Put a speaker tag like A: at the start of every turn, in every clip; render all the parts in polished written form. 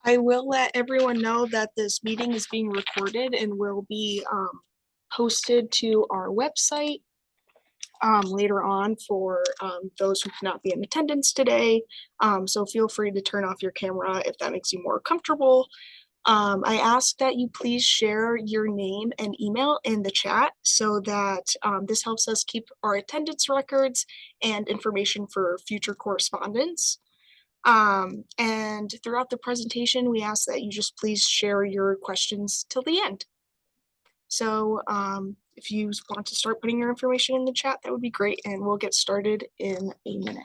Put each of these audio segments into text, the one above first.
A: I will let everyone know that this meeting is being recorded and will be posted to our website later on for those who cannot be in attendance today. So feel free to turn off your camera if that makes you more comfortable. I ask that you please share your name and email in the chat so that this helps us keep our attendance records and information for future correspondence. And throughout the presentation, we ask that you just please share your questions till the end. So if you want to start putting your information in the chat, that would be great, and we'll get started in a minute.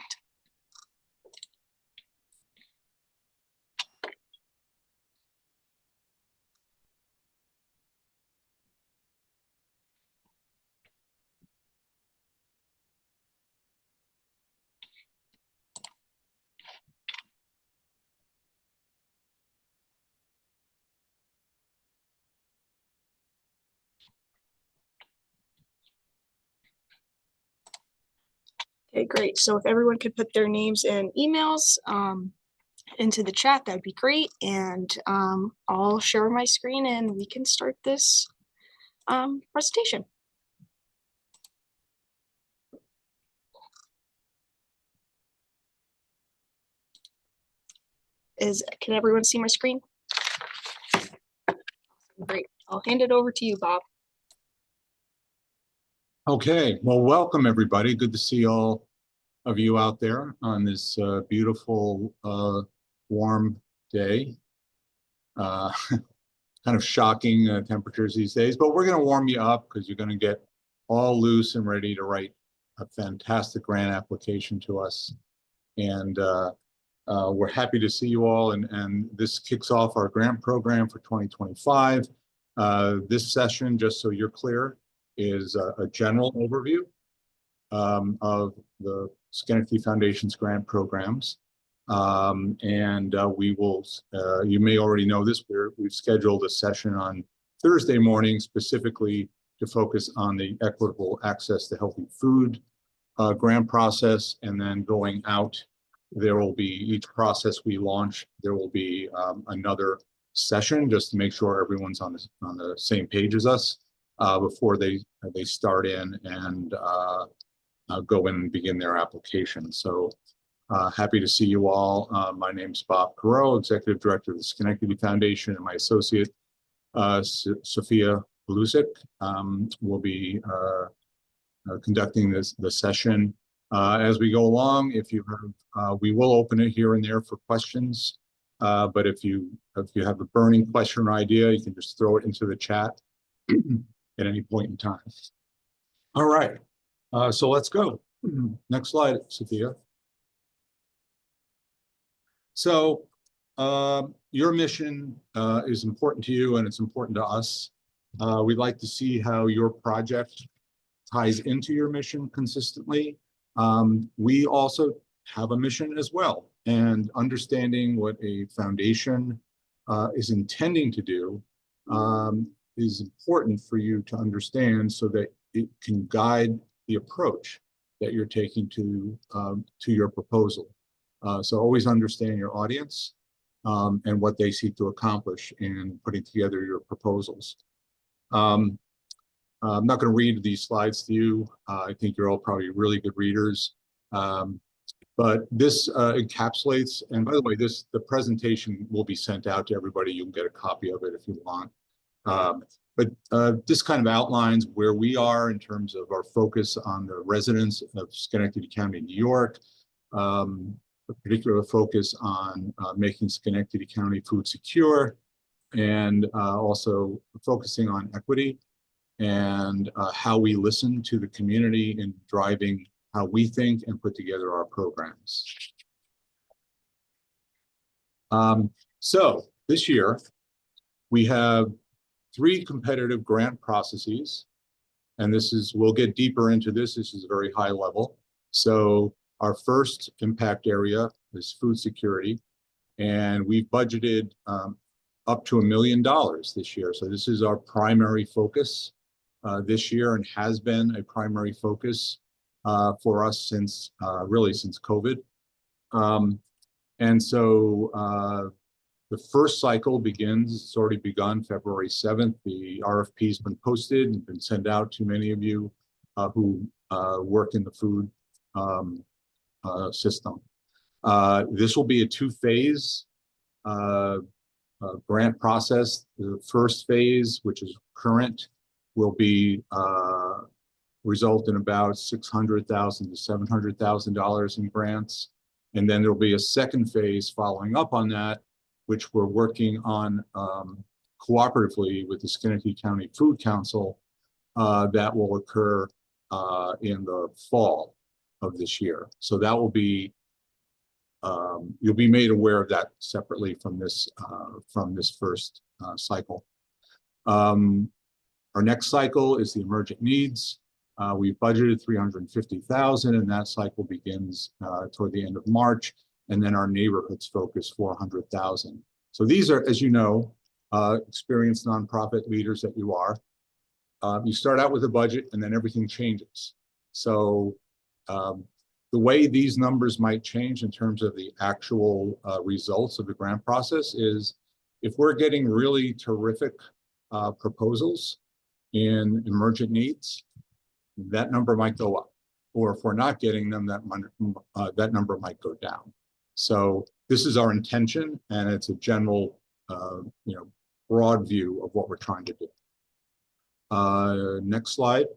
A: Okay, great. So if everyone could put their names and emails into the chat, that'd be great. And I'll share my screen and we can start this presentation. Can everyone see my screen? Great. I'll hand it over to you, Bob.
B: Okay, well, welcome everybody. Good to see all of you out there on this beautiful, warm day. Kind of shocking temperatures these days, but we're going to warm you up because you're going to get all loose and ready to write a fantastic grant application to us. And we're happy to see you all. And this kicks off our grant program for 2025. This session, just so you're clear, is a general overview of the Schenectady Foundation's grant programs. We will, you may already know this, we've scheduled a session on Thursday morning specifically to focus on the equitable access to healthy food grant process. And then going out, there will be each process we launch, there will be another session just to make sure everyone's on the same page as us before they start in and go in and begin their application. So happy to see you all. My name's Bob Perot, Executive Director of the Schenectady Foundation, and my associate, Sophia Blusick, will be conducting the session. As we go along, if you have, we will open it here and there for questions. But if you have a burning question or idea, you can just throw it into the chat at any point in time. All right, so let's go. Next slide, Sophia. So your mission is important to you and it's important to us. We'd like to see how your project ties into your mission consistently. We also have a mission as well, and understanding what a foundation is intending to do is important for you to understand so that it can guide the approach that you're taking to your proposal. So always understand your audience and what they seek to accomplish in putting together your proposals. I'm not going to read these slides to you. I think you're all probably really good readers. But this encapsulates, and by the way, the presentation will be sent out to everybody. You can get a copy of it if you want. But this kind of outlines where we are in terms of our focus on the residents of Schenectady County, New York, a particular focus on making Schenectady County food secure, and also focusing on equity and how we listen to the community in driving how we think and put together our programs. So this year, we have 3 competitive grant processes, and we'll get deeper into this. This is very high level. So our first impact area is food security, and we've budgeted up to $1 million this year. So this is our primary focus this year, and has been a primary focus for us since really since COVID. And so The first cycle begins, it's already begun February 7th. The RFP has been posted and been sent out to many of you who work in the food system. This will be a two-phase grant process. The first phase, which is current, will be result in about $600,000 to $700,000 in grants. And then there'll be a second phase following up on that, which we're working on cooperatively with the Schenectady County Food Council that will occur in the fall of this year. So that will be, you'll be made aware of that separately from this first cycle. Our next cycle is the emergent needs. We've budgeted $350,000, and that cycle begins toward the end of March. And then our neighborhoods focus $400,000. So these are, as you know, experienced nonprofit leaders that you are. You start out with a budget, and then everything changes. So the way these numbers might change in terms of the actual results of the grant process is if we're getting really terrific proposals in emergent needs, that number might go up. Or if we're not getting them, that number might go down. So this is our intention, and it's a general, broad view of what we're trying to do. Next slide.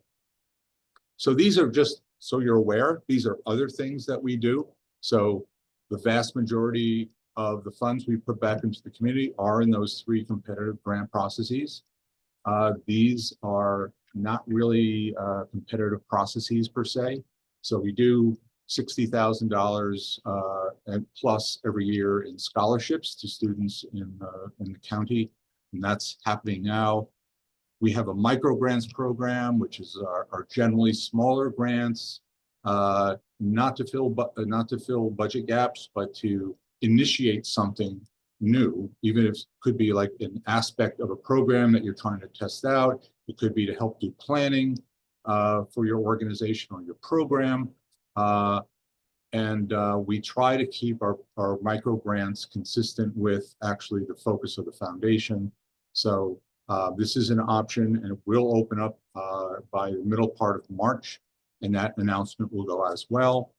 B: So these are just, so you're aware, these are other things that we do. So the vast majority of the funds we put back into the community are in those three competitive grant processes. These are not really competitive processes per se. So we do $60,000 and plus every year in scholarships to students in the county, and that's happening now. We have a micro grants program, which is our generally smaller grants, not to fill budget gaps, but to initiate something new, even if it could be like an aspect of a program that you're trying to test out. It could be to help do planning for your organization or your program. And we try to keep our micro grants consistent with actually the focus of the foundation. So this is an option, and it will open up by the middle part of March, and that announcement will go as well.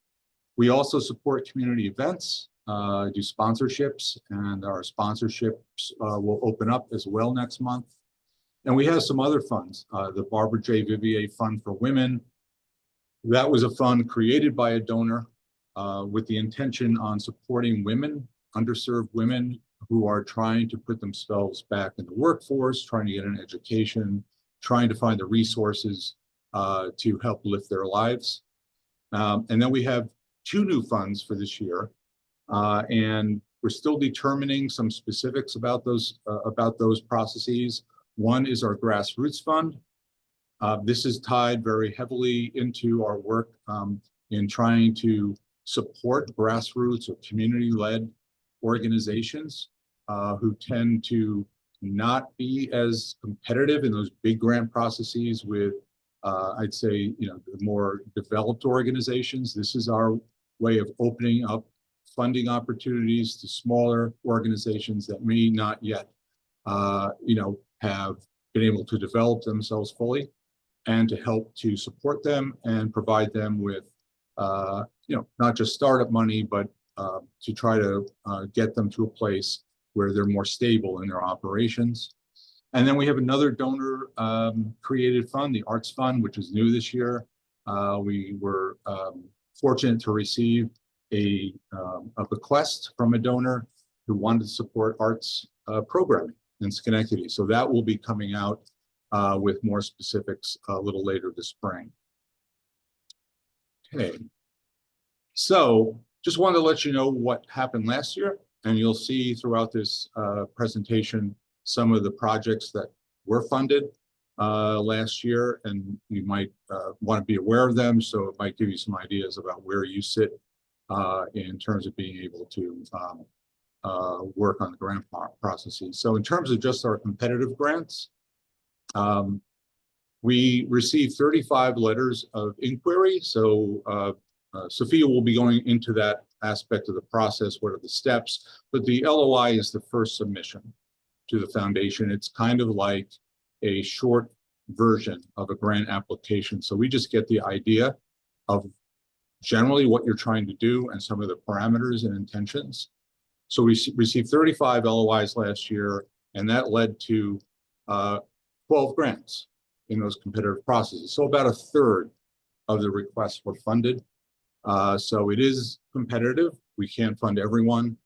B: We also support community events, do sponsorships, and our sponsorships will open up as well next month. And we have some other funds, the Barbara J. Vivier Fund for Women. That was a fund created by a donor with the intention on supporting women, underserved women who are trying to put themselves back in the workforce, trying to get an education, trying to find the resources to help lift their lives. And then we have two new funds for this year. And we're still determining some specifics about those processes. One is our grassroots fund. This is tied very heavily into our work in trying to support grassroots or community-led organizations who tend to not be as competitive in those big grant processes with, I'd say, the more developed organizations. This is our way of opening up funding opportunities to smaller organizations that may not yet, have been able to develop themselves fully, and to help to support them and provide them with, not just startup money, but to try to get them to a place where they're more stable in their operations. And then we have another donor created fund, the Arts Fund, which is new this year. We were fortunate to receive a bequest from a donor who wanted to support arts programming in Schenectady. So that will be coming out with more specifics a little later this spring. Okay, so just wanted to let you know what happened last year, and you'll see throughout this presentation some of the projects that were funded last year, and you might want to be aware of them, so it might give you some ideas about where you sit in terms of being able to work on the grant processes. So in terms of just our competitive grants, we received 35 letters of inquiry. So Sophia will be going into that aspect of the process, what are the steps, but the LOI is the first submission to the foundation. It's kind of like a short version of a grant application. So we just get the idea of generally what you're trying to do and some of the parameters and intentions. So we received 35 LOIs last year, and that led to 12 grants in those competitive processes. So about a third of the requests were funded. So it is competitive. We can't fund everyone.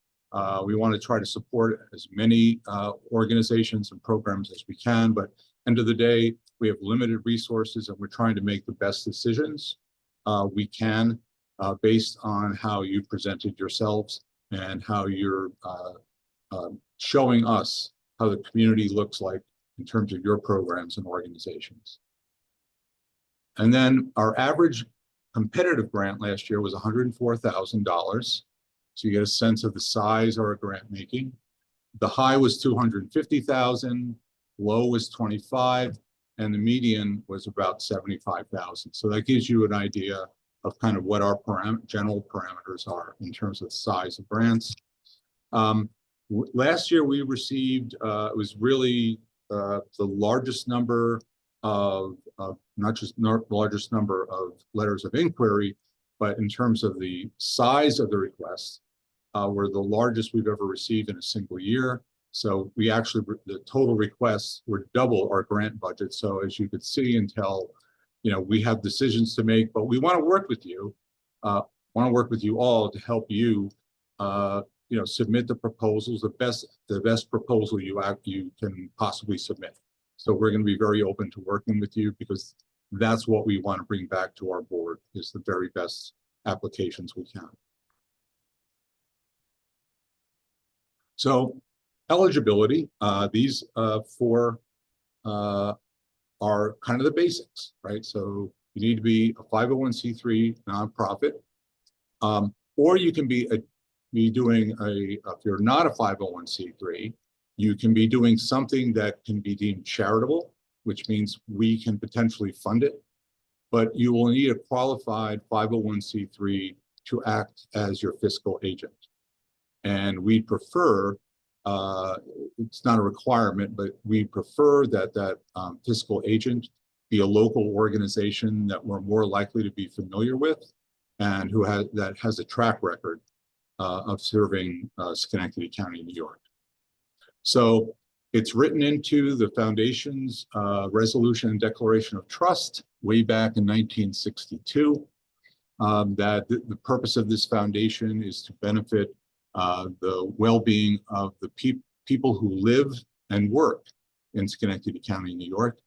B: We want to try to support as many organizations and programs as we can, but end of the day, we have limited resources and we're trying to make the best decisions we can based on how you presented yourselves and how you're showing us how the community looks like in terms of your programs and organizations. And then our average competitive grant last year was $104,000. So you get a sense of the size of our grant making. The high was 250,000, low was 25, and the median was about 75,000. So that gives you an idea of kind of what our general parameters are in terms of size of grants. Last year we received, it was really the largest number of not just the largest number of letters of inquiry, but in terms of the size of the requests, were the largest we've ever received in a single year. So we actually, the total requests were double our grant budget. So as you could see and tell, you know, we have decisions to make, but we want to work with you, want to work with you all to help you, you know, submit the proposals, the best proposal you can possibly submit. So we're going to be very open to working with you because that's what we want to bring back to our board is the very best applications we can. So eligibility, these four are kind of the basics, right? So you need to be a 501c3 nonprofit, or you can be doing if you're not a 501c3, you can be doing something that can be deemed charitable, which means we can potentially fund it, but you will need a qualified 501c3 to act as your fiscal agent. And we prefer, it's not a requirement, but we prefer that fiscal agent be a local organization that we're more likely to be familiar with and that has a track record of serving Schenectady County, New York. So it's written into the foundation's resolution and declaration of trust way back in 1962 that the purpose of this foundation is to benefit the well-being of the people who live and work in Schenectady County, New York.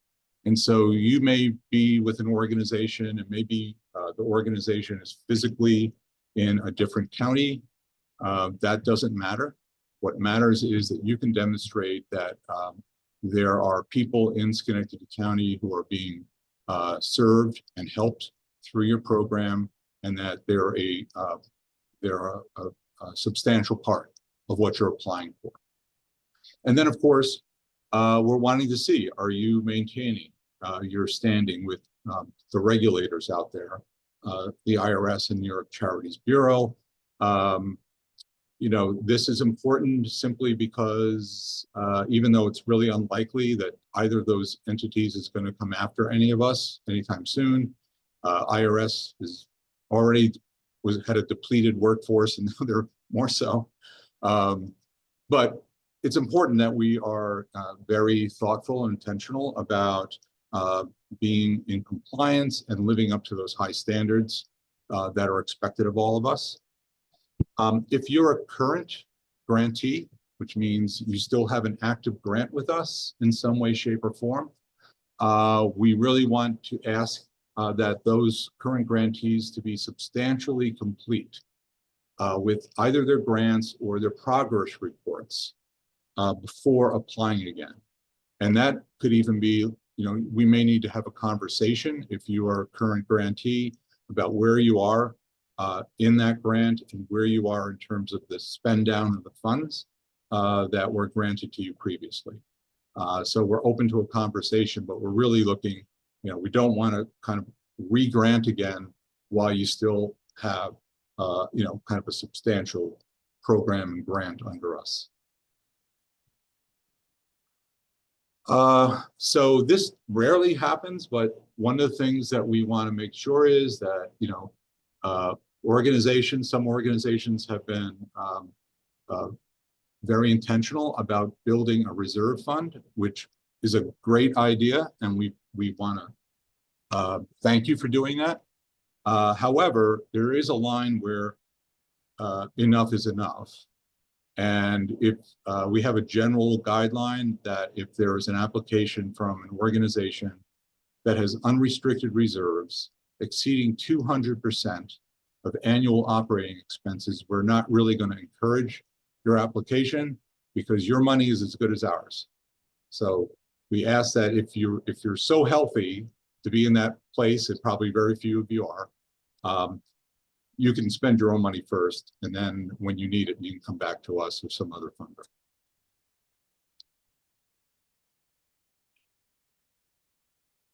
B: And so you may be with an organization and maybe the organization is physically in a different county. That doesn't matter. What matters is that you can demonstrate that there are people in Schenectady County who are being served and helped through your program, and that they're a substantial part of what you're applying for. And then, of course, we're wanting to see, are you maintaining your standing with the regulators out there, the IRS and New York Charities Bureau? You know, this is important simply because even though it's really unlikely that either of those entities is going to come after any of us anytime soon, IRS is already had a depleted workforce and now they're more so. But it's important that we are very thoughtful and intentional about being in compliance and living up to those high standards that are expected of all of us. If you're a current grantee, which means you still have an active grant with us in some way, shape, or form, we really want to ask that those current grantees to be substantially complete with either their grants or their progress reports before applying again. And that could even be, you know, we may need to have a conversation if you are a current grantee about where you are in that grant and where you are in terms of the spend down of the funds that were granted to you previously. So we're open to a conversation, but we're really looking, you know, we don't want to kind of re-grant again while you still have kind of a substantial program and grant under us. So this rarely happens, but one of the things that we want to make sure is that, some organizations have been very intentional about building a reserve fund, which is a great idea, and we want to thank you for doing that. However, there is a line where enough is enough. And if we have a general guideline that if there is an application from an organization that has unrestricted reserves exceeding 200% of annual operating expenses, we're not really going to encourage your application because your money is as good as ours. So we ask that if you're so healthy to be in that place, and probably very few of you are, you can spend your own money first, and then when you need it, you can come back to us or some other funder.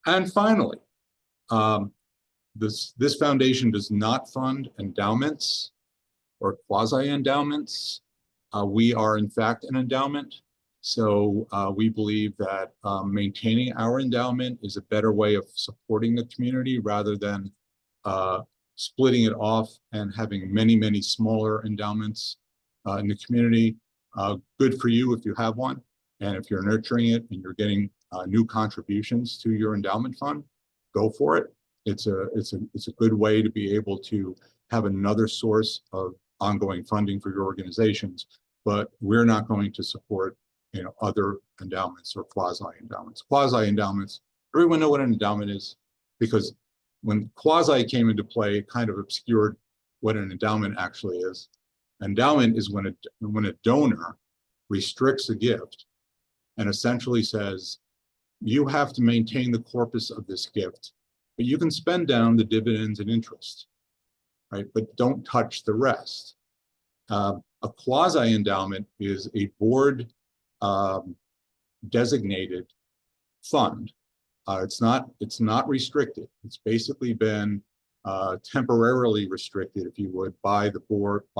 B: And finally, this foundation does not fund endowments or quasi-endowments. We are in fact an endowment. So we believe that maintaining our endowment is a better way of supporting the community rather than splitting it off and having many, many smaller endowments in the community. Good for you if you have one. And if you're nurturing it and you're getting new contributions to your endowment fund, go for it. It's a good way to be able to have another source of ongoing funding for your organizations, but we're not going to support other endowments or quasi-endowments. Quasi-endowments, everyone know what an endowment is, because when quasi came into play, it kind of obscured what an endowment actually is. Endowment is when a donor restricts a gift and essentially says, you have to maintain the corpus of this gift, but you can spend down the dividends and interest, right? But don't touch the rest. A quasi-endowment is a board designated fund. It's not restricted. It's basically been temporarily restricted, if you would, by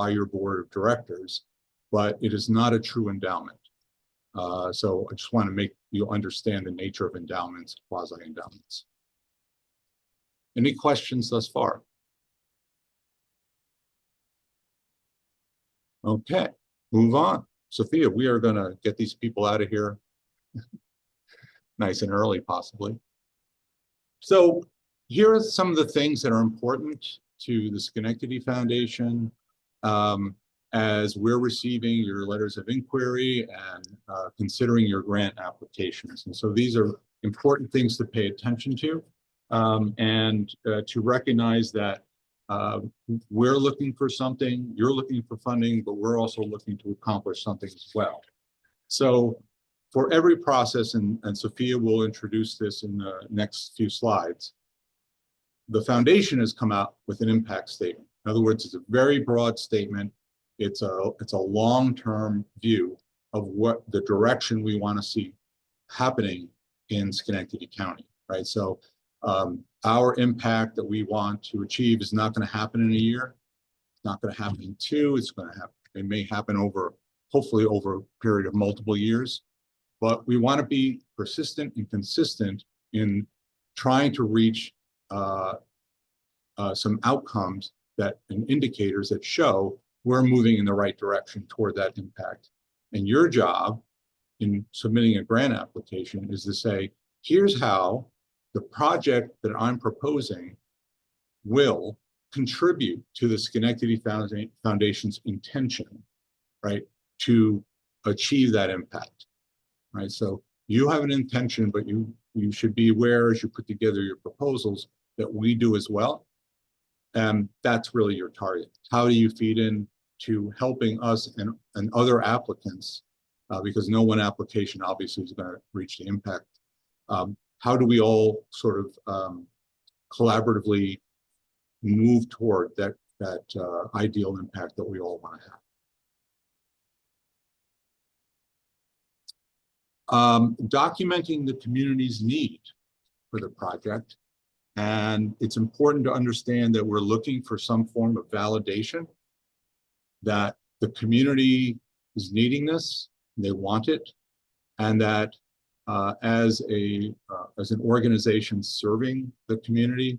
B: your board of directors, but it is not a true endowment. So I just want to make you understand the nature of endowments, quasi-endowments. Any questions thus far? Okay, move on. Sophia, we are going to get these people out of here nice and early, possibly. So here are some of the things that are important to the Schenectady Foundation as we're receiving your letters of inquiry and considering your grant applications. And so these are important things to pay attention to and to recognize that we're looking for something, you're looking for funding, but we're also looking to accomplish something as well. So for every process, and Sophia will introduce this in the next few slides, the foundation has come out with an impact statement. In other words, it's a very broad statement. It's a long-term view of what the direction we want to see happening in Schenectady County, right? So our impact that we want to achieve is not going to happen in a year. It's not going to happen in two. It's going to happen. It may happen hopefully over a period of multiple years. But we want to be persistent and consistent in trying to reach some outcomes and indicators that show we're moving in the right direction toward that impact. And your job in submitting a grant application is to say, here's how the project that I'm proposing will contribute to the Schenectady Foundation's intention, right, to achieve that impact, right? So you have an intention, but you should be aware as you put together your proposals that we do as well. And that's really your target. How do you feed in to helping us and other applicants, because no one application obviously is going to reach the impact. How do we all sort of collaboratively move toward that ideal impact that we all want to have? Documenting the community's need for the project And it's important to understand that we're looking for some form of validation that the community is needing this, they want it, and that as an organization serving the community,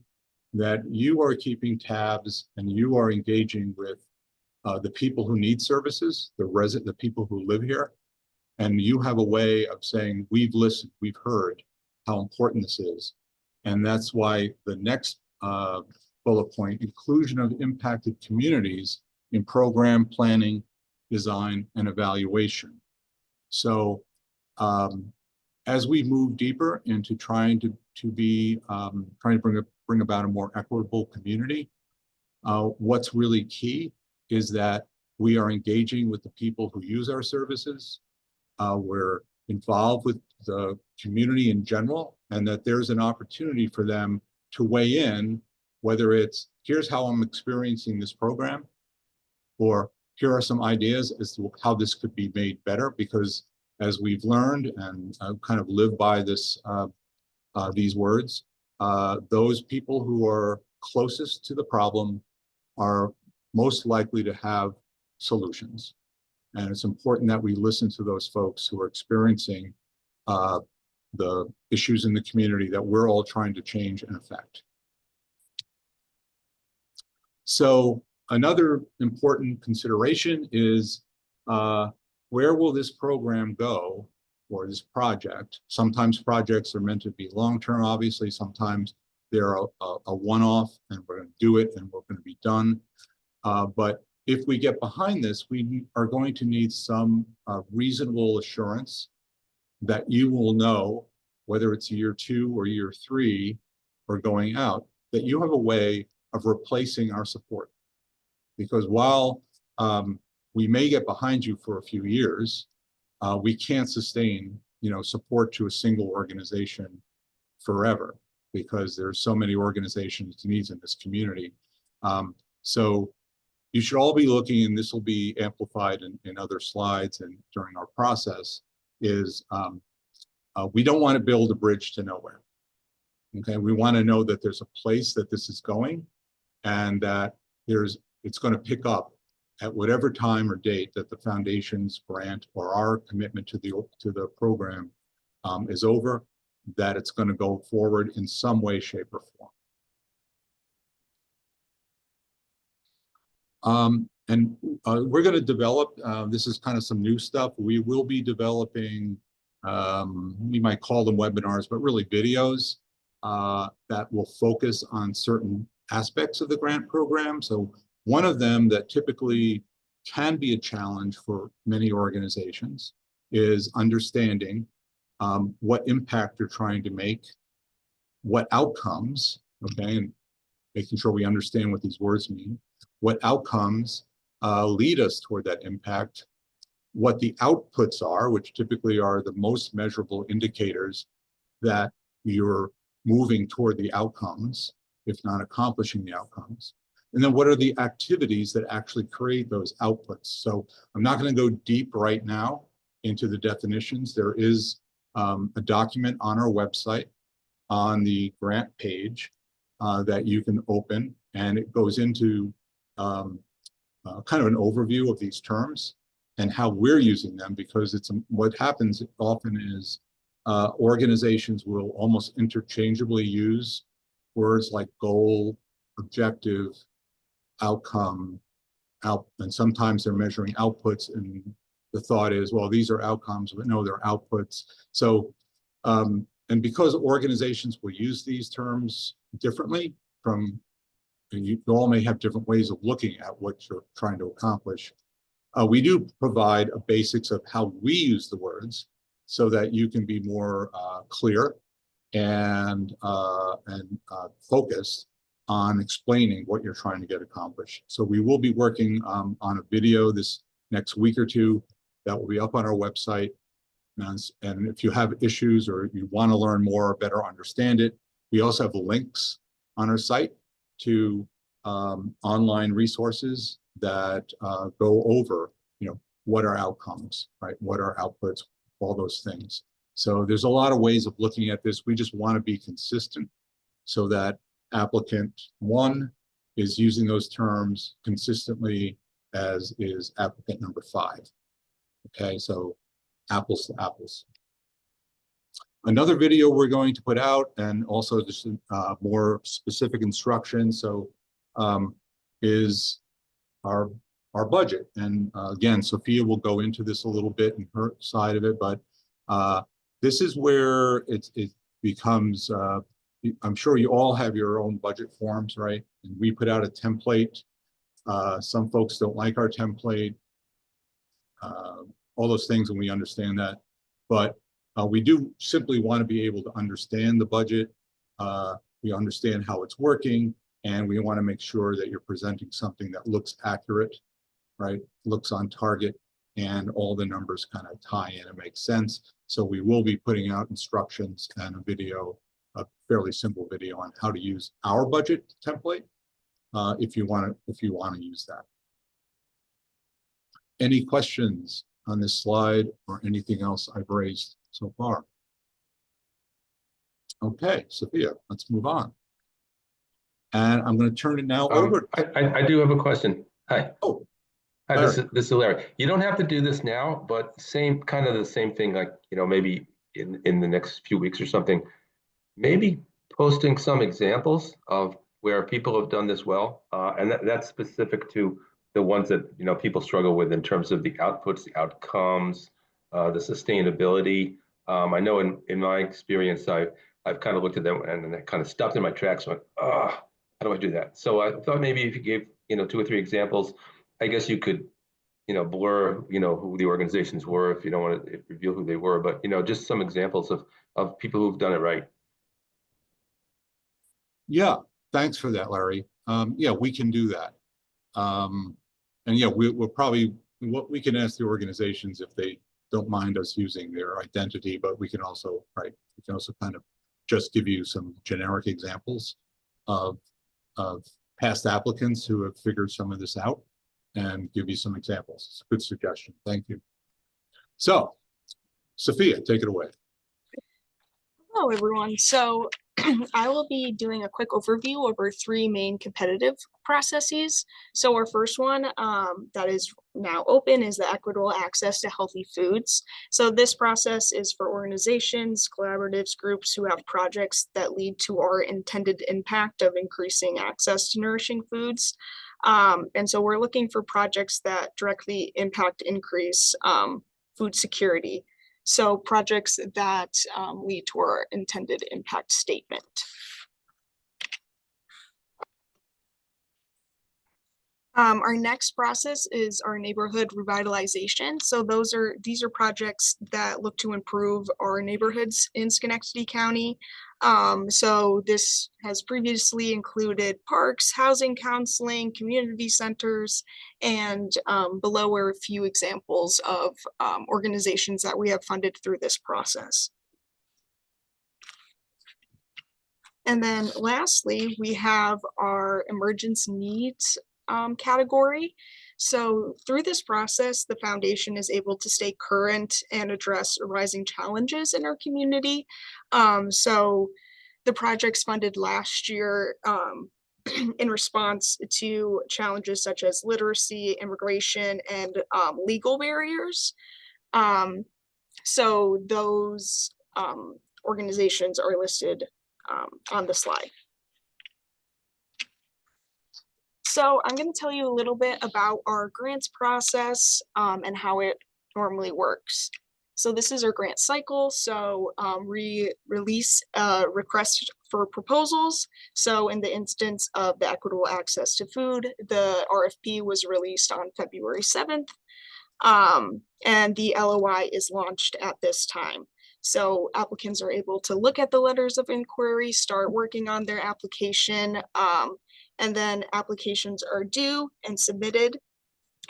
B: that you are keeping tabs and you are engaging with the people who need services, the people who live here, and you have a way of saying, we've listened, we've heard how important this is. And that's why the next bullet point, inclusion of impacted communities in program planning, design, and evaluation. So as we move deeper into trying to bring about a more equitable community, what's really key is that we are engaging with the people who use our services. We're involved with the community in general, and that there's an opportunity for them to weigh in, whether it's, here's how I'm experiencing this program, or here are some ideas as to how this could be made better, because as we've learned and kind of live by this, these words, those people who are closest to the problem are most likely to have solutions. And it's important that we listen to those folks who are experiencing the issues in the community that we're all trying to change and affect. So another important consideration is where will this program go, or this project? Sometimes projects are meant to be long-term, obviously. Sometimes they're a one-off and we're going to do it and we're going to be done. But if we get behind this, we are going to need some reasonable assurance that you will know, whether it's year 2 or year 3 or going out, that you have a way of replacing our support. Because while we may get behind you for a few years, we can't sustain, support to a single organization forever, because there's so many organizations needs in this community. So you should all be looking, and this will be amplified in other slides and during our process, is we don't want to build a bridge to nowhere. Okay, we want to know that there's a place that this is going, and that it's going to pick up at whatever time or date that the foundation's grant or our commitment to the program is over, that it's going to go forward in some way, shape, or form. We're going to develop, this is kind of some new stuff. We will be developing, we might call them webinars, but really videos that will focus on certain aspects of the grant program. So one of them that typically can be a challenge for many organizations is understanding what impact you're trying to make, what outcomes, okay, and making sure we understand what these words mean, what outcomes lead us toward that impact, what the outputs are, which typically are the most measurable indicators that you're moving toward the outcomes, if not accomplishing the outcomes. And then what are the activities that actually create those outputs? So I'm not going to go deep right now into the definitions. There is a document on our website on the grant page that you can open, and it goes into kind of an overview of these terms and how we're using them, because it's what happens often is organizations will almost interchangeably use words like goal, objective, outcome, and sometimes they're measuring outputs, and the thought is, well, these are outcomes, but no, they're outputs. So, and because organizations will use these terms differently and you all may have different ways of looking at what you're trying to accomplish. We do provide a basics of how we use the words so that you can be more clear and focused on explaining what you're trying to get accomplished. So we will be working on a video this next week or two that will be up on our website. And if you have issues or you want to learn more or better understand it, we also have links on our site to online resources that go over, what are outcomes, right? What are outputs, all those things. So there's a lot of ways of looking at this. We just want to be consistent so that applicant 1 is using those terms consistently as is applicant number 5. Okay, so apples to apples. Another video we're going to put out, and also just more specific instructions, so is our budget. And again, Sophia will go into this a little bit in her side of it, but this is where it becomes, I'm sure you all have your own budget forms, right? And we put out a template. Some folks don't like our template, all those things, and we understand that. But we do simply want to be able to understand the budget. We understand how it's working, and we want to make sure that you're presenting something that looks accurate, right? Looks on target, and all the numbers kind of tie in and make sense. So we will be putting out instructions and a video, a fairly simple video on how to use our budget template, if you want to use that. Any questions on this slide or anything else I've raised so far? Okay, Sophia, let's move on. And I'm going to turn it now over.
C: I do have a question. Hi.
B: Oh,
C: hi, this is Larry. You don't have to do this now, but kind of the same thing, like, maybe in the next few weeks or something, maybe posting some examples of where people have done this well. And that's specific to the ones that, people struggle with in terms of the outputs, the outcomes, the sustainability. I know in my experience, I've kind of looked at them and I kind of stopped in my tracks and went, how do I do that? So I thought maybe if you gave, 2 or 3 examples, I guess you could, blur, who the organizations were if you don't want to reveal who they were, but, just some examples of people who've done it right.
B: Yeah, thanks for that, Larry. Yeah, we can do that. And yeah, we'll probably, we can ask the organizations if they don't mind us using their identity, but we can also, right, we can also kind of just give you some generic examples of past applicants who have figured some of this out and give you some examples. It's a good suggestion. Thank you. So, Sophia, take it away.
A: Hello, everyone. So I will be doing a quick overview of our 3 main competitive processes. So our first one that is now open is the equitable access to healthy foods. So this process is for organizations, collaboratives, groups who have projects that lead to our intended impact of increasing access to nourishing foods. And so we're looking for projects that directly increase food security. So projects that lead to our intended impact statement. Our next process is our neighborhood revitalization. So these are projects that look to improve our neighborhoods in Schenectady County. So this has previously included parks, housing counseling, community centers, and below are a few examples of organizations that we have funded through this process. And then lastly, we have our emergence needs category. So through this process, the foundation is able to stay current and address rising challenges in our community. So the projects funded last year in response to challenges such as literacy, immigration, and legal barriers. So those organizations are listed on the slide. So I'm going to tell you a little bit about our grants process and how it normally works. So this is our grant cycle. So we release a request for proposals. So in the instance of the equitable access to food, the RFP was released on February 7th. And the LOI is launched at this time. So applicants are able to look at the letters of inquiry, start working on their application, and then applications are due and submitted.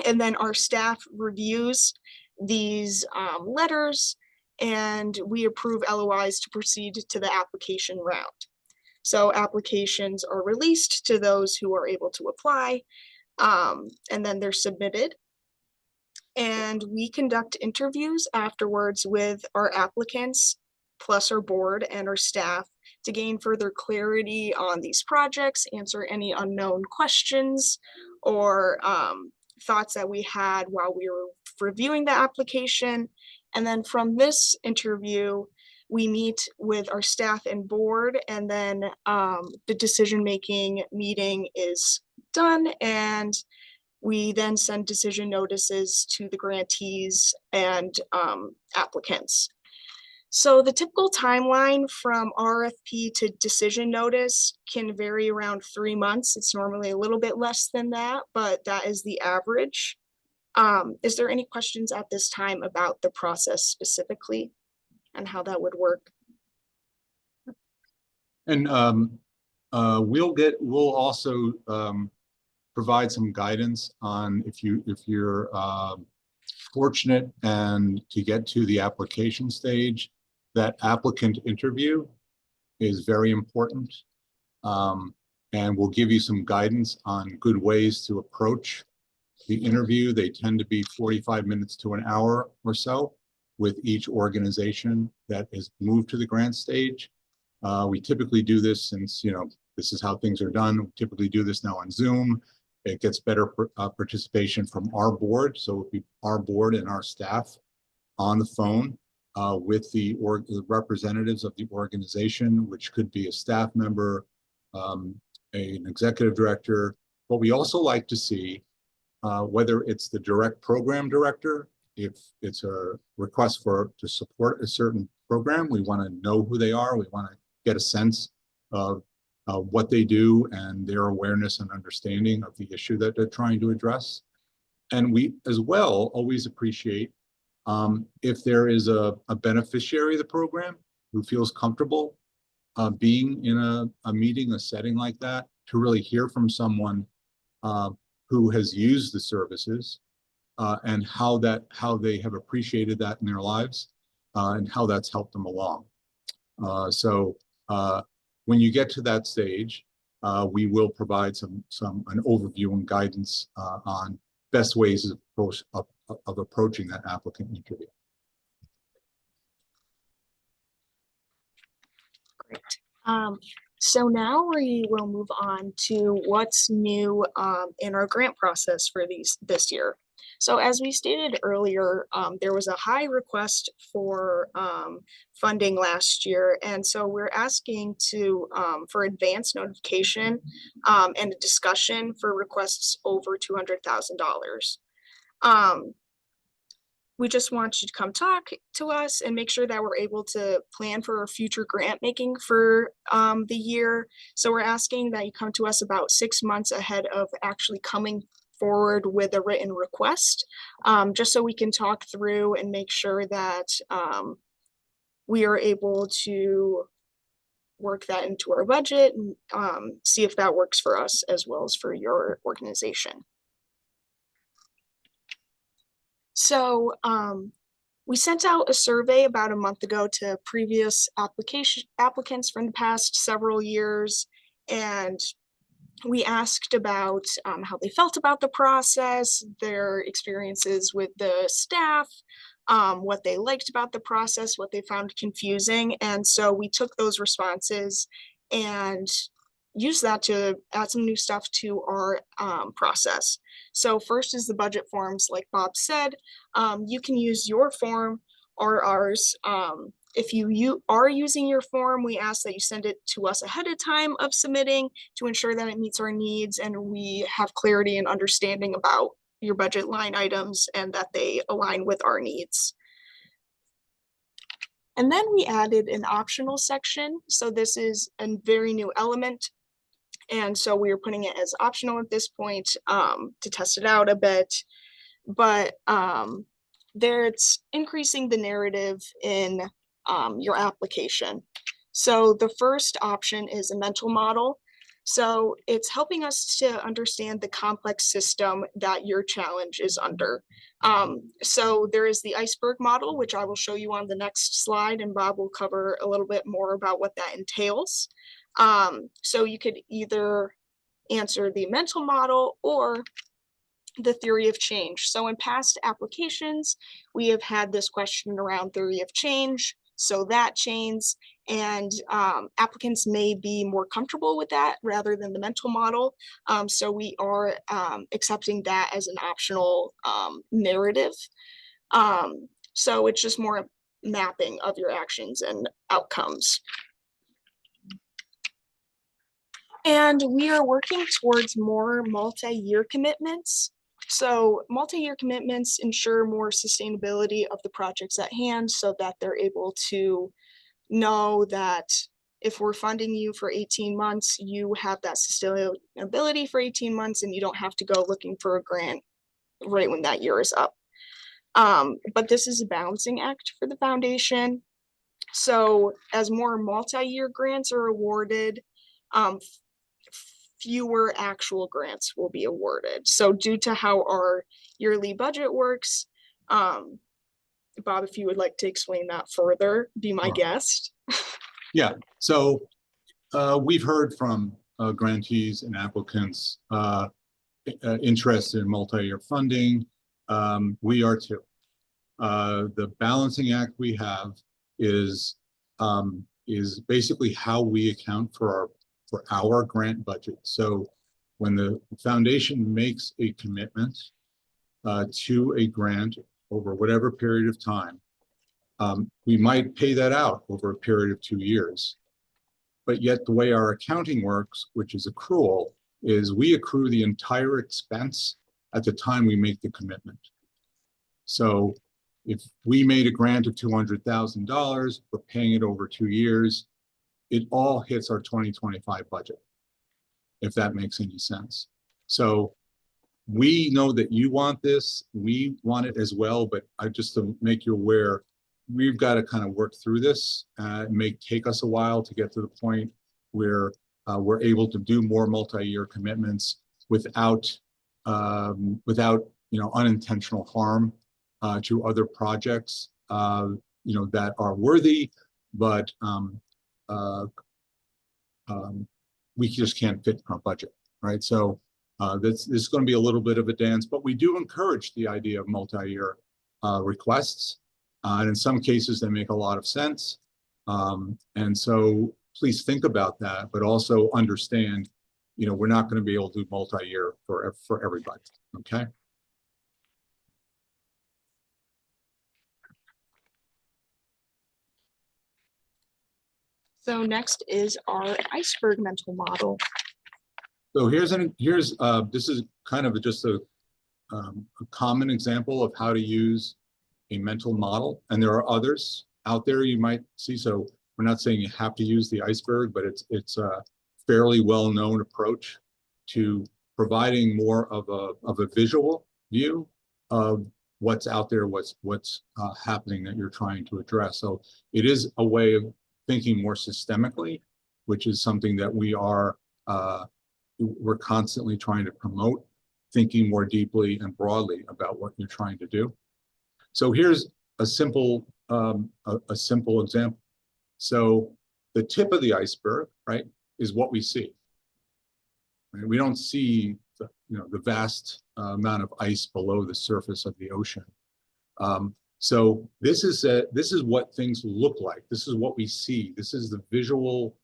A: And then our staff reviews these letters and we approve LOIs to proceed to the application round. So applications are released to those who are able to apply, and then they're submitted. And we conduct interviews afterwards with our applicants, plus our board and our staff, to gain further clarity on these projects, answer any unknown questions or thoughts that we had while we were reviewing the application. And then from this interview, we meet with our staff and board, and then the decision-making meeting is done, and we then send decision notices to the grantees and applicants. So the typical timeline from RFP to decision notice can vary around 3 months. It's normally a little bit less than that, but that is the average. Is there any questions at this time about the process specifically and how that would work?
B: And we'll also provide some guidance on if you're fortunate and to get to the application stage, that applicant interview is very important. And we'll give you some guidance on good ways to approach the interview. They tend to be 45 minutes to an hour or so with each organization that is moved to the grant stage. We typically do this since, this is how things are done. We typically do this now on Zoom. It gets better participation from our board. So it would be our board and our staff on the phone with the representatives of the organization, which could be a staff member, an executive director. But we also like to see whether it's the direct program director, if it's a request to support a certain program, we want to know who they are. We want to get a sense of what they do and their awareness and understanding of the issue that they're trying to address. And we as well always appreciate if there is a beneficiary of the program who feels comfortable being in a meeting, a setting like that, to really hear from someone who has used the services and how they have appreciated that in their lives and how that's helped them along. So when you get to that stage, we will provide an overview and guidance on best ways of approaching that applicant interview.
A: Great. So now we will move on to what's new in our grant process for this year. So as we stated earlier, there was a high request for funding last year, and so we're asking for advance notification and a discussion for requests over $200,000. We just want you to come talk to us and make sure that we're able to plan for our future grant making for the year. So we're asking that you come to us about 6 months ahead of actually coming forward with a written request, just so we can talk through and make sure that we are able to work that into our budget and see if that works for us as well as for your organization. So we sent out a survey about a month ago to previous applicants from the past several years, and we asked about how they felt about the process, their experiences with the staff, what they liked about the process, what they found confusing. And so we took those responses and used that to add some new stuff to our process. So first is the budget forms, like Bob said. You can use your form or ours. If you are using your form, we ask that you send it to us ahead of time of submitting to ensure that it meets our needs and we have clarity and understanding about your budget line items and that they align with our needs. And then we added an optional section. So this is a very new element. And so we are putting it as optional at this point to test it out a bit. But it's increasing the narrative in your application. So the first option is a mental model. So it's helping us to understand the complex system that your challenge is under. So there is the iceberg model, which I will show you on the next slide, and Bob will cover a little bit more about what that entails. So you could either answer the mental model or the theory of change. So in past applications, we have had this question around theory of change. So that change, And applicants may be more comfortable with that rather than the mental model. So we are accepting that as an optional narrative. So it's just more mapping of your actions and outcomes. And we are working towards more multi-year commitments. So multi-year commitments ensure more sustainability of the projects at hand so that they're able to know that if we're funding you for 18 months, you have that sustainability for 18 months and you don't have to go looking for a grant right when that year is up. But this is a balancing act for the foundation. So as more multi-year grants are awarded, fewer actual grants will be awarded. So due to how our yearly budget works, Bob, if you would like to explain that further, be my guest.
B: Yeah, so we've heard from grantees and applicants interested in multi-year funding. We are too. The balancing act we have is basically how we account for our grant budget. So when the foundation makes a commitment to a grant over whatever period of time, we might pay that out over a period of 2 years. But yet the way our accounting works, which is accrual, is we accrue the entire expense at the time we make the commitment. So if we made a grant of $200,000, we're paying it over 2 years, it all hits our 2025 budget, if that makes any sense. So we know that you want this, we want it as well, but just to make you aware, we've got to kind of work through this. It may take us a while to get to the point where we're able to do more multi-year commitments without unintentional harm to other projects that are worthy, but we just can't fit our budget, right? So this is going to be a little bit of a dance, but we do encourage the idea of multi-year requests. And in some cases, they make a lot of sense. And so please think about that, but also understand, we're not going to be able to do multi-year for everybody, okay?
A: So next is our iceberg mental model.
B: So this is kind of just a common example of how to use a mental model, and there are others out there you might see. So we're not saying you have to use the iceberg, but it's a fairly well-known approach to providing more of a visual view of what's out there, what's happening that you're trying to address. So it is a way of thinking more systemically, which is something that we're constantly trying to promote, thinking more deeply and broadly about what you're trying to do. So here's a simple example. So the tip of the iceberg, right, is what we see. Right? We don't see the vast amount of ice below the surface of the ocean. So this is what things look like. This is what we see. This is the visual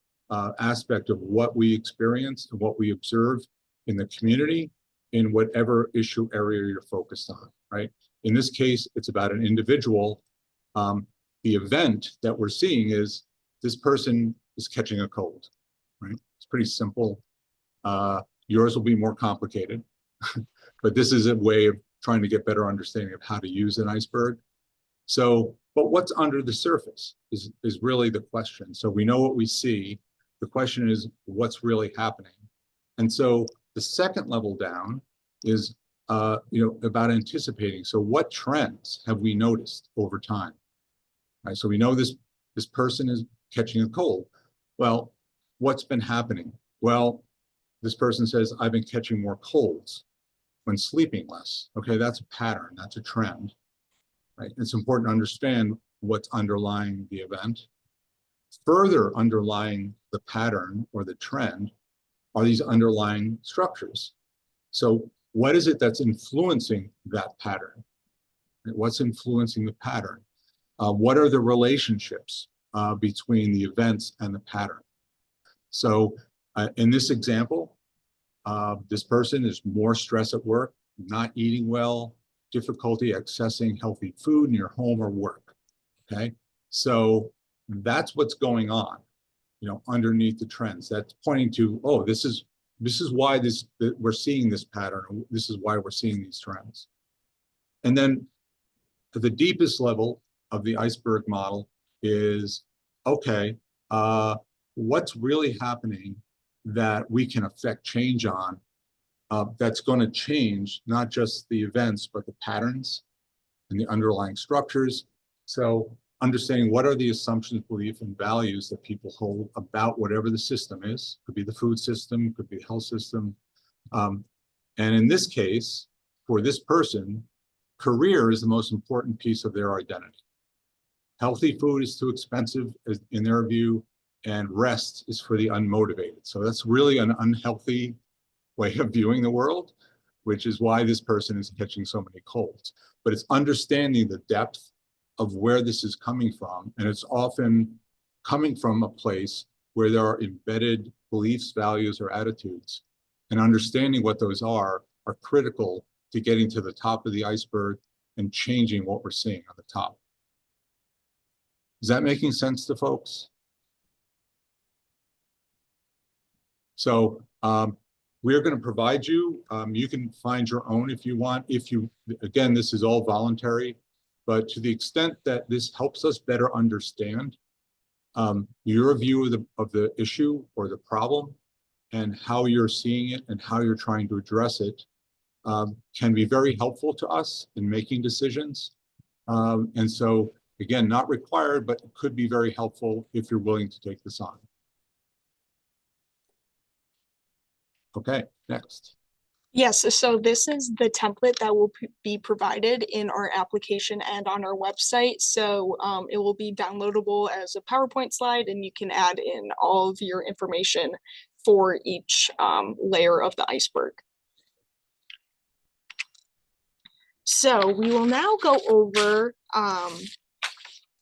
B: aspect of what we experience and what we observe in the community in whatever issue area you're focused on, right? In this case, it's about an individual. The event that we're seeing is this person is catching a cold, right? It's pretty simple. Yours will be more complicated, but this is a way of trying to get better understanding of how to use an iceberg. So, but what's under the surface is really the question. So we know what we see. The question is what's really happening. And so the second level down is about anticipating. So what trends have we noticed over time? Right, so we know this person is catching a cold. Well, what's been happening? Well, this person says, I've been catching more colds when sleeping less. Okay, that's a pattern, that's a trend. Right? It's important to understand what's underlying the event. Further underlying the pattern or the trend are these underlying structures. So what is it that's influencing that pattern? What's influencing the pattern? What are the relationships between the events and the pattern. So in this example, this person is more stress at work, not eating well, difficulty accessing healthy food near home or work. Okay, so that's what's going on, you know, underneath the trends. That's pointing to, oh, this is why we're seeing this pattern. This is why we're seeing these trends. And then at the deepest level of the iceberg model is, okay, what's really happening that we can affect change on, that's going to change not just the events, but the patterns and the underlying structures. So understanding what are the assumptions, beliefs, and values that people hold about whatever the system is. Could be the food system, could be the health system. And in this case, for this person, career is the most important piece of their identity. Healthy food is too expensive in their view, and rest is for the unmotivated. So that's really an unhealthy way of viewing the world, which is why this person is catching so many colds. But it's understanding the depth of where this is coming from, and it's often coming from a place where there are embedded beliefs, values, or attitudes, and understanding what those are critical to getting to the top of the iceberg and changing what we're seeing on the top. Is that making sense to folks? So we're going to provide you, you can find your own if you want. Again, this is all voluntary, but to the extent that this helps us better understand your view of the issue or the problem and how you're seeing it and how you're trying to address it, can be very helpful to us in making decisions. And so, again, not required, but it could be very helpful if you're willing to take this on. Okay, next.
A: Yes, so this is the template that will be provided in our application and on our website. So it will be downloadable as a PowerPoint slide, and you can add in all of your information for each layer of the iceberg. So we will now go over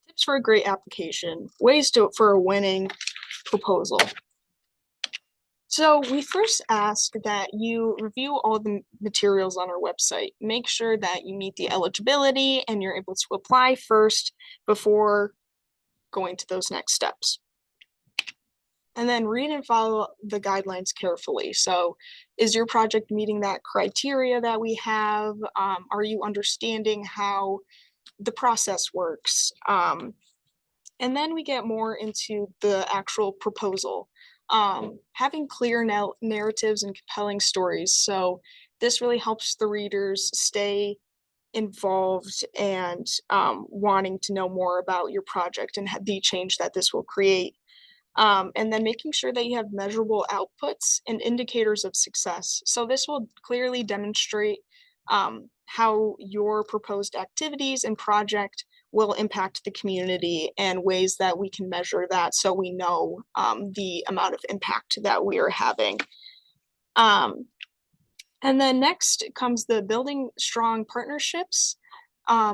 A: tips for a great application, ways for a winning proposal. So we first ask that you review all the materials on our website. Make sure that you meet the eligibility and you're able to apply first before going to those next steps. And then read and follow the guidelines carefully. So is your project meeting that criteria that we have? Are you understanding how the process works? And then we get more into the actual proposal. Having clear narratives and compelling stories. So this really helps the readers stay involved and wanting to know more about your project and the change that this will create. And then making sure that you have measurable outputs and indicators of success. So this will clearly demonstrate how your proposed activities and project will impact the community and ways that we can measure that so we know the amount of impact that we are having. And then next comes the building strong partnerships.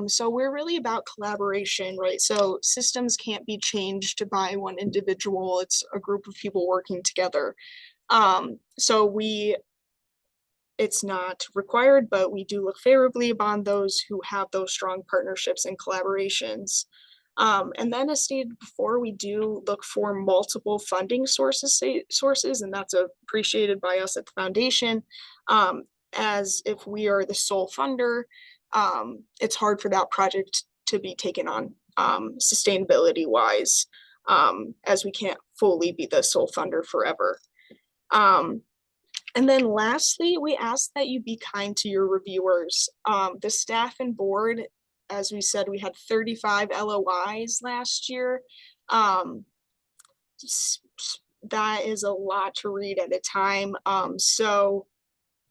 A: So we're really about collaboration, right? So systems can't be changed by one individual. It's a group of people working together. It's not required, but we do look favorably upon those who have those strong partnerships and collaborations. And then as stated before, we do look for multiple funding sources, and that's appreciated by us at the foundation. As if we are the sole funder, it's hard for that project to be taken on sustainability wise, as we can't fully be the sole funder forever. And then lastly, we ask that you be kind to your reviewers. The staff and board, as we said, we had 35 LOIs last year. That is a lot to read at a time. So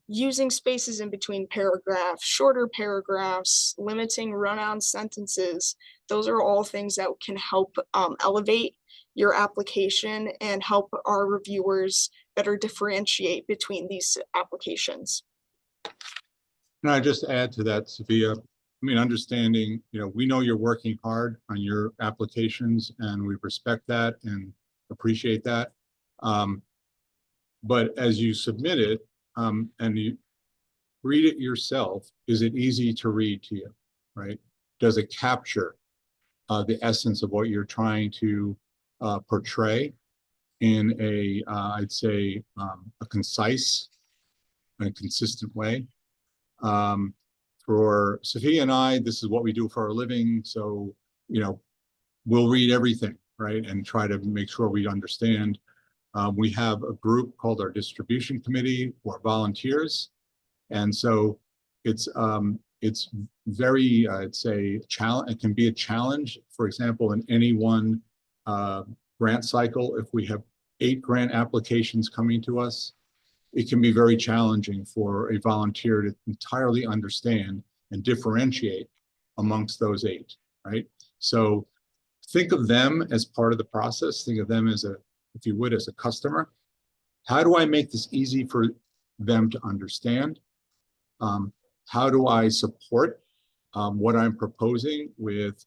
A: using spaces in between paragraphs, shorter paragraphs, limiting run-on sentences, those are all things that can help elevate your application and help our reviewers better differentiate between these applications.
B: Can I just add to that, Sophia? mean, understanding, we know you're working hard on your applications and we respect that and appreciate that. But as you submit it, and you read it yourself, is it easy to read to you, right? Does it capture the essence of what you're trying to portray in a, I'd say, a concise and consistent way? For Sophia and I, this is what we do for our living. So, we'll read everything, right? And try to make sure we understand. We have a group called our distribution committee or volunteers. And so it's very, I'd say, challenge. It can be a challenge. For example, in any one grant cycle, if we have 8 grant applications coming to us, it can be very challenging for a volunteer to entirely understand and differentiate amongst those 8, right? So think of them as part of the process. Think of them as if you would, as a customer. How do I make this easy for them to understand? How do I support what I'm proposing with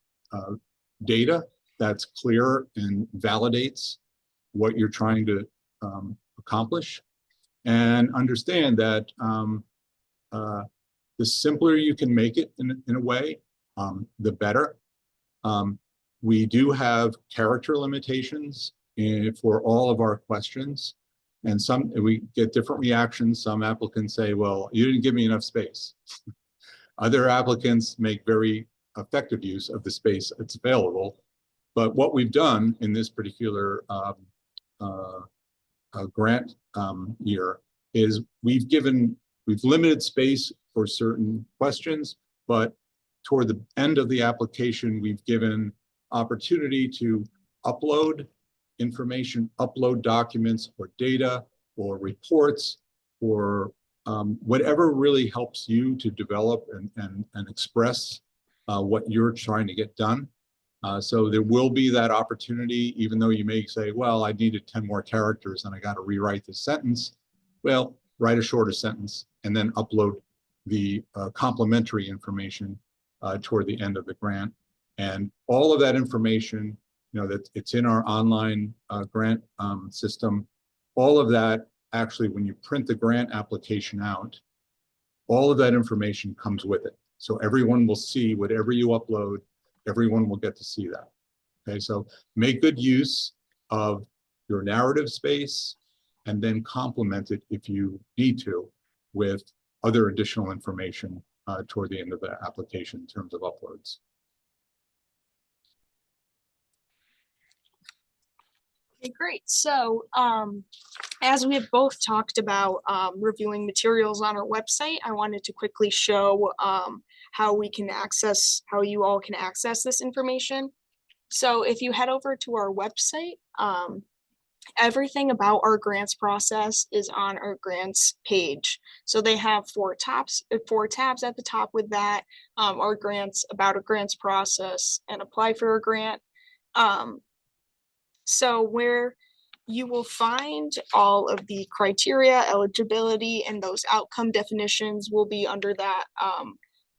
B: data that's clear and validates what you're trying to accomplish? And understand that the simpler you can make it in a way, the better. We do have character limitations for all of our questions. And we get different reactions. Some applicants say, well, you didn't give me enough space. Other applicants make very effective use of the space that's available. But what we've done in this particular grant year is we've limited space for certain questions, but toward the end of the application, we've given opportunity to upload information, upload documents or data or reports or whatever really helps you to develop and express what you're trying to get done. So there will be that opportunity, even though you may say, well, I needed 10 more characters and I got to rewrite this sentence. Well, write a shorter sentence and then upload the complementary information toward the end of the grant. And all of that information, that it's in our online grant system. All of that, actually, when you print the grant application out, all of that information comes with it. So everyone will see whatever you upload, everyone will get to see that. Okay, so make good use of your narrative space and then complement it if you need to with other additional information toward the end of the application in terms of uploads.
A: Okay, great. So as we have both talked about reviewing materials on our website, I wanted to quickly show how you all can access this information. So if you head over to our website, everything about our grants process is on our grants page. So they have 4 tabs at the top with that, our grants, about a grants process, and apply for a grant. So where you will find all of the criteria, eligibility, and those outcome definitions will be under that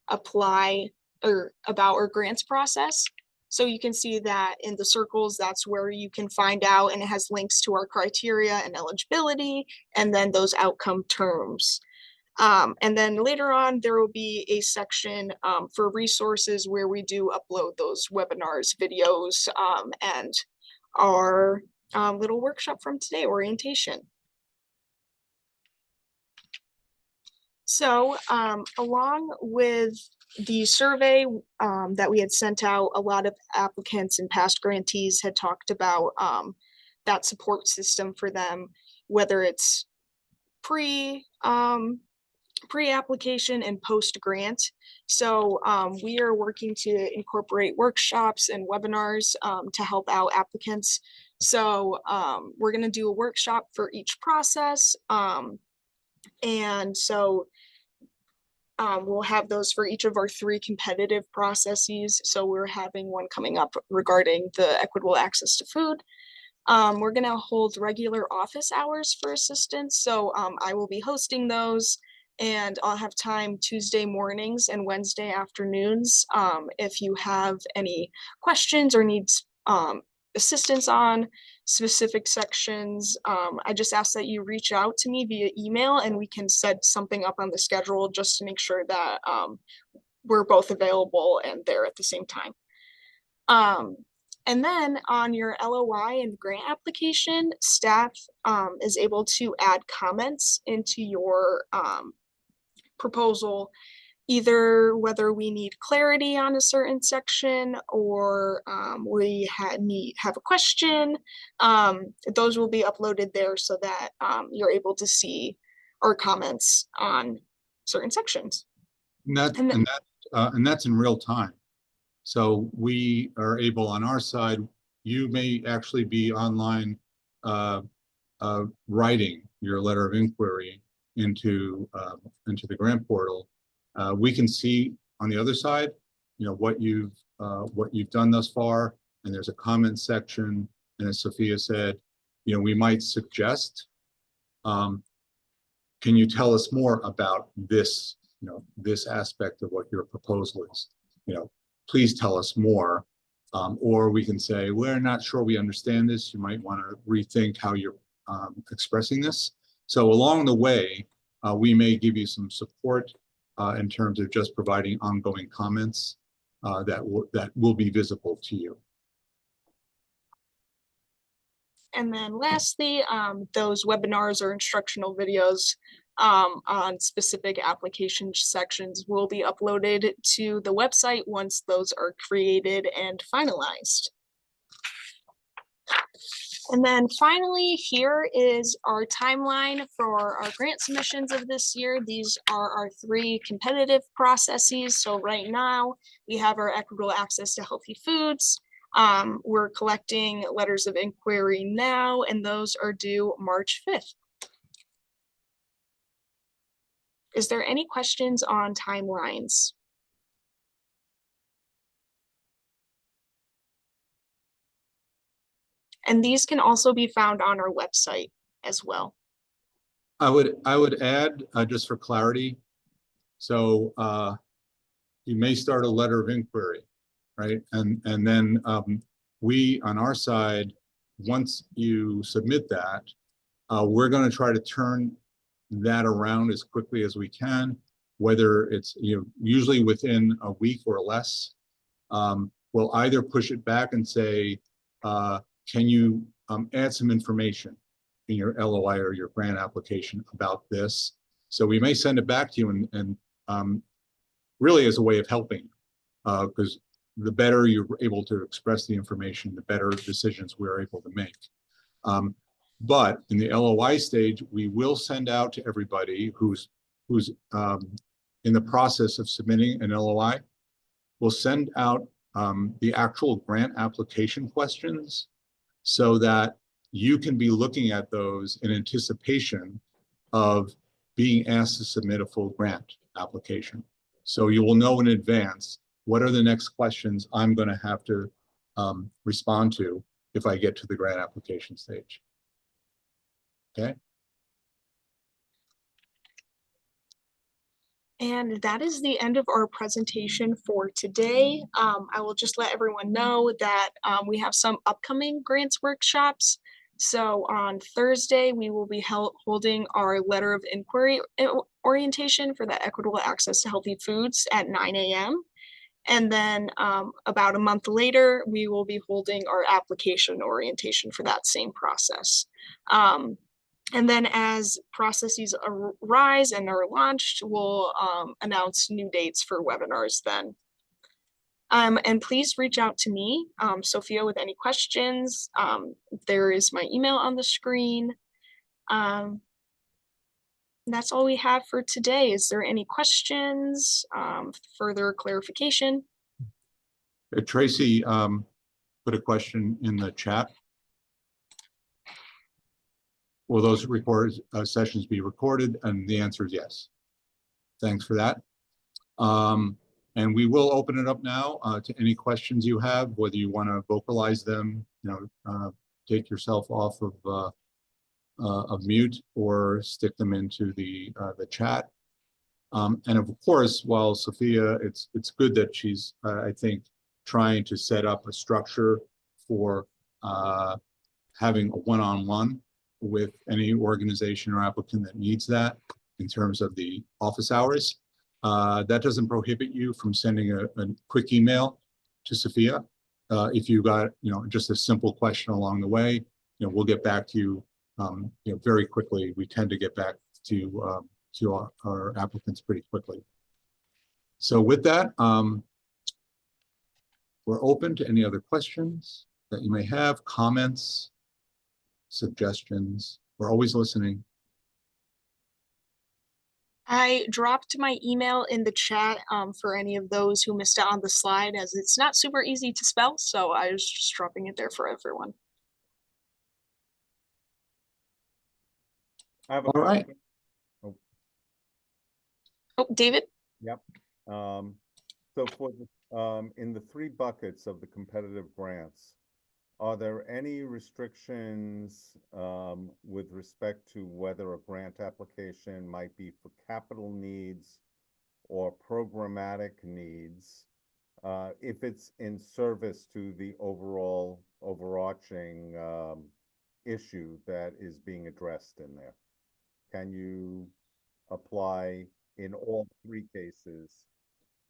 A: apply or about our grants process. So you can see that in the circles, that's where you can find out, and it has links to our criteria and eligibility, and then those outcome terms. And then later on, there will be a section for resources where we do upload those webinars, videos, and our little workshop from today, orientation. So along with the survey that we had sent out, a lot of applicants and past grantees had talked about that support system for them, whether it's pre-application and post-grant. So we are working to incorporate workshops and webinars to help out applicants. So we're going to do a workshop for each process. And so we'll have those for each of our 3 competitive processes. So we're having one coming up regarding the equitable access to food. We're going to hold regular office hours for assistance. So I will be hosting those. And I'll have time Tuesday mornings and Wednesday afternoons. If you have any questions or needs assistance on specific sections, I just ask that you reach out to me via email and we can set something up on the schedule just to make sure that we're both available and there at the same time. And then on your LOI and grant application, staff is able to add comments into your proposal, either whether we need clarity on a certain section or we have a question. Those will be uploaded there so that you're able to see our comments on certain sections.
B: And that's in real time. So we are able on our side, you may actually be online writing your letter of inquiry into the grant portal. We can see on the other side, what you've done thus far, and there's a comment section. And as Sophia said, we might suggest, can you tell us more about this, this aspect of what your proposal is? Please tell us more. Or we can say, we're not sure we understand this. You might want to rethink how you're expressing this. So along the way, we may give you some support in terms of just providing ongoing comments that will be visible to you.
A: And then lastly, those webinars or instructional videos on specific application sections will be uploaded to the website once those are created and finalized. And then finally, here is our timeline for our grant submissions of this year. These are our 3 competitive processes. So right now we have our equitable access to healthy foods. We're collecting letters of inquiry now, and those are due March 5th. Is there any questions on timelines? And these can also be found on our website as well.
B: I would add, just for clarity, so you may start a letter of inquiry, right? And then we on our side, once you submit that, we're going to try to turn that around as quickly as we can, whether it's usually within a week or less. We'll either push it back and say, can you add some information in your LOI or your grant application about this? So we may send it back to you and really as a way of helping, because the better you're able to express the information, the better decisions we're able to make. But in the LOI stage, we will send out to everybody who's in the process of submitting an LOI. We'll send out the actual grant application questions so that you can be looking at those in anticipation of being asked to submit a full grant application. So you will know in advance, what are the next questions I'm going to have to respond to if I get to the grant application stage. Okay.
A: And that is the end of our presentation for today. I will just let everyone know that we have some upcoming grants workshops. So on Thursday, we will be holding our letter of inquiry orientation for the equitable access to healthy foods at 9 a.m. And then about a month later, we will be holding our application orientation for that same process. And then as processes arise and are launched, we'll announce new dates for webinars then. And please reach out to me, Sophia, with any questions. There is my email on the screen. That's all we have for today. Is there any questions, further clarification?
B: Tracy put a question in the chat. Will those sessions be recorded? And the answer is yes. Thanks for that. And we will open it up now to any questions you have, whether you want to vocalize them, take yourself off of mute or stick them into the chat. And of course, while Sophia, it's good that she's, I think, trying to set up a structure for having a one-on-one with any organization or applicant that needs that in terms of the office hours. That doesn't prohibit you from sending a quick email to Sophia. If you got, just a simple question along the way, we'll get back to you, very quickly. We tend to get back to our applicants pretty quickly. So with that, we're open to any other questions that you may have, comments, suggestions. We're always listening.
A: I dropped my email in the chat for any of those who missed out on the slide, as it's not super easy to spell, so I was just dropping it there for everyone.
D: I have a
B: All right.
D: question.
A: Oh, David?
D: So for the, in the 3 buckets of the competitive grants, are there any restrictions with respect to whether a grant application might be for capital needs or programmatic needs, if it's in service to the overall overarching issue that is being addressed in there? Can you apply in all 3 cases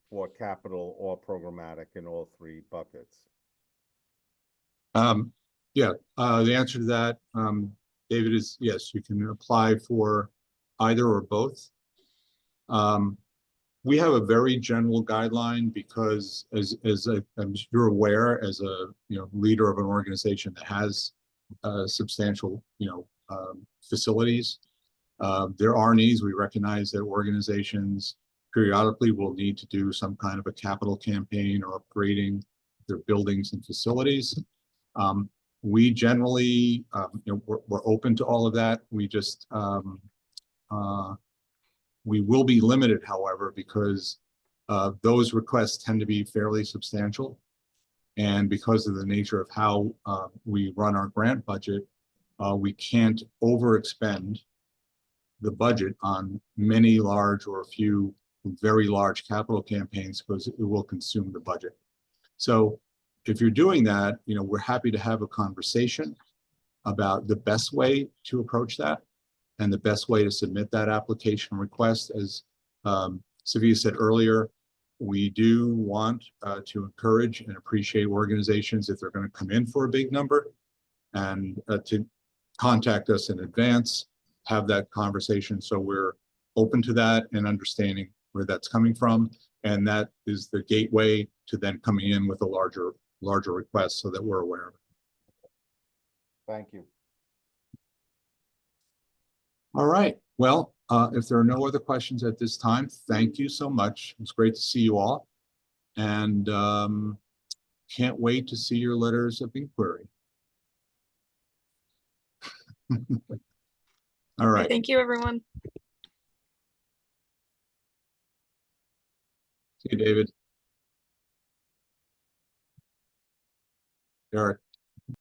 D: for capital or programmatic in all 3 buckets?
B: Yeah, the answer to that, David, is yes, you can apply for either or both. We have a very general guideline because as you're aware, as a leader of an organization that has substantial facilities, there are needs. We recognize that organizations periodically will need to do some kind of a capital campaign or upgrading their buildings and facilities. We generally, we're open to all of that. We just, we will be limited, however, because those requests tend to be fairly substantial. And because of the nature of how we run our grant budget, we can't overexpend the budget on many large or a few very large capital campaigns, because it will consume the budget. So if you're doing that, we're happy to have a conversation about the best way to approach that and the best way to submit that application request. As Sophia said earlier, we do want to encourage and appreciate organizations if they're going to come in for a big number, and to contact us in advance, have that conversation. So we're open to that and understanding where that's coming from. And that is the gateway to then coming in with a larger request so that we're aware of it.
D: Thank you.
B: All right. Well, if there are no other questions at this time, thank you so much. It's great to see you all. And can't wait to see your letters of inquiry. All right.
A: Thank you, everyone.
B: See you, David. Eric.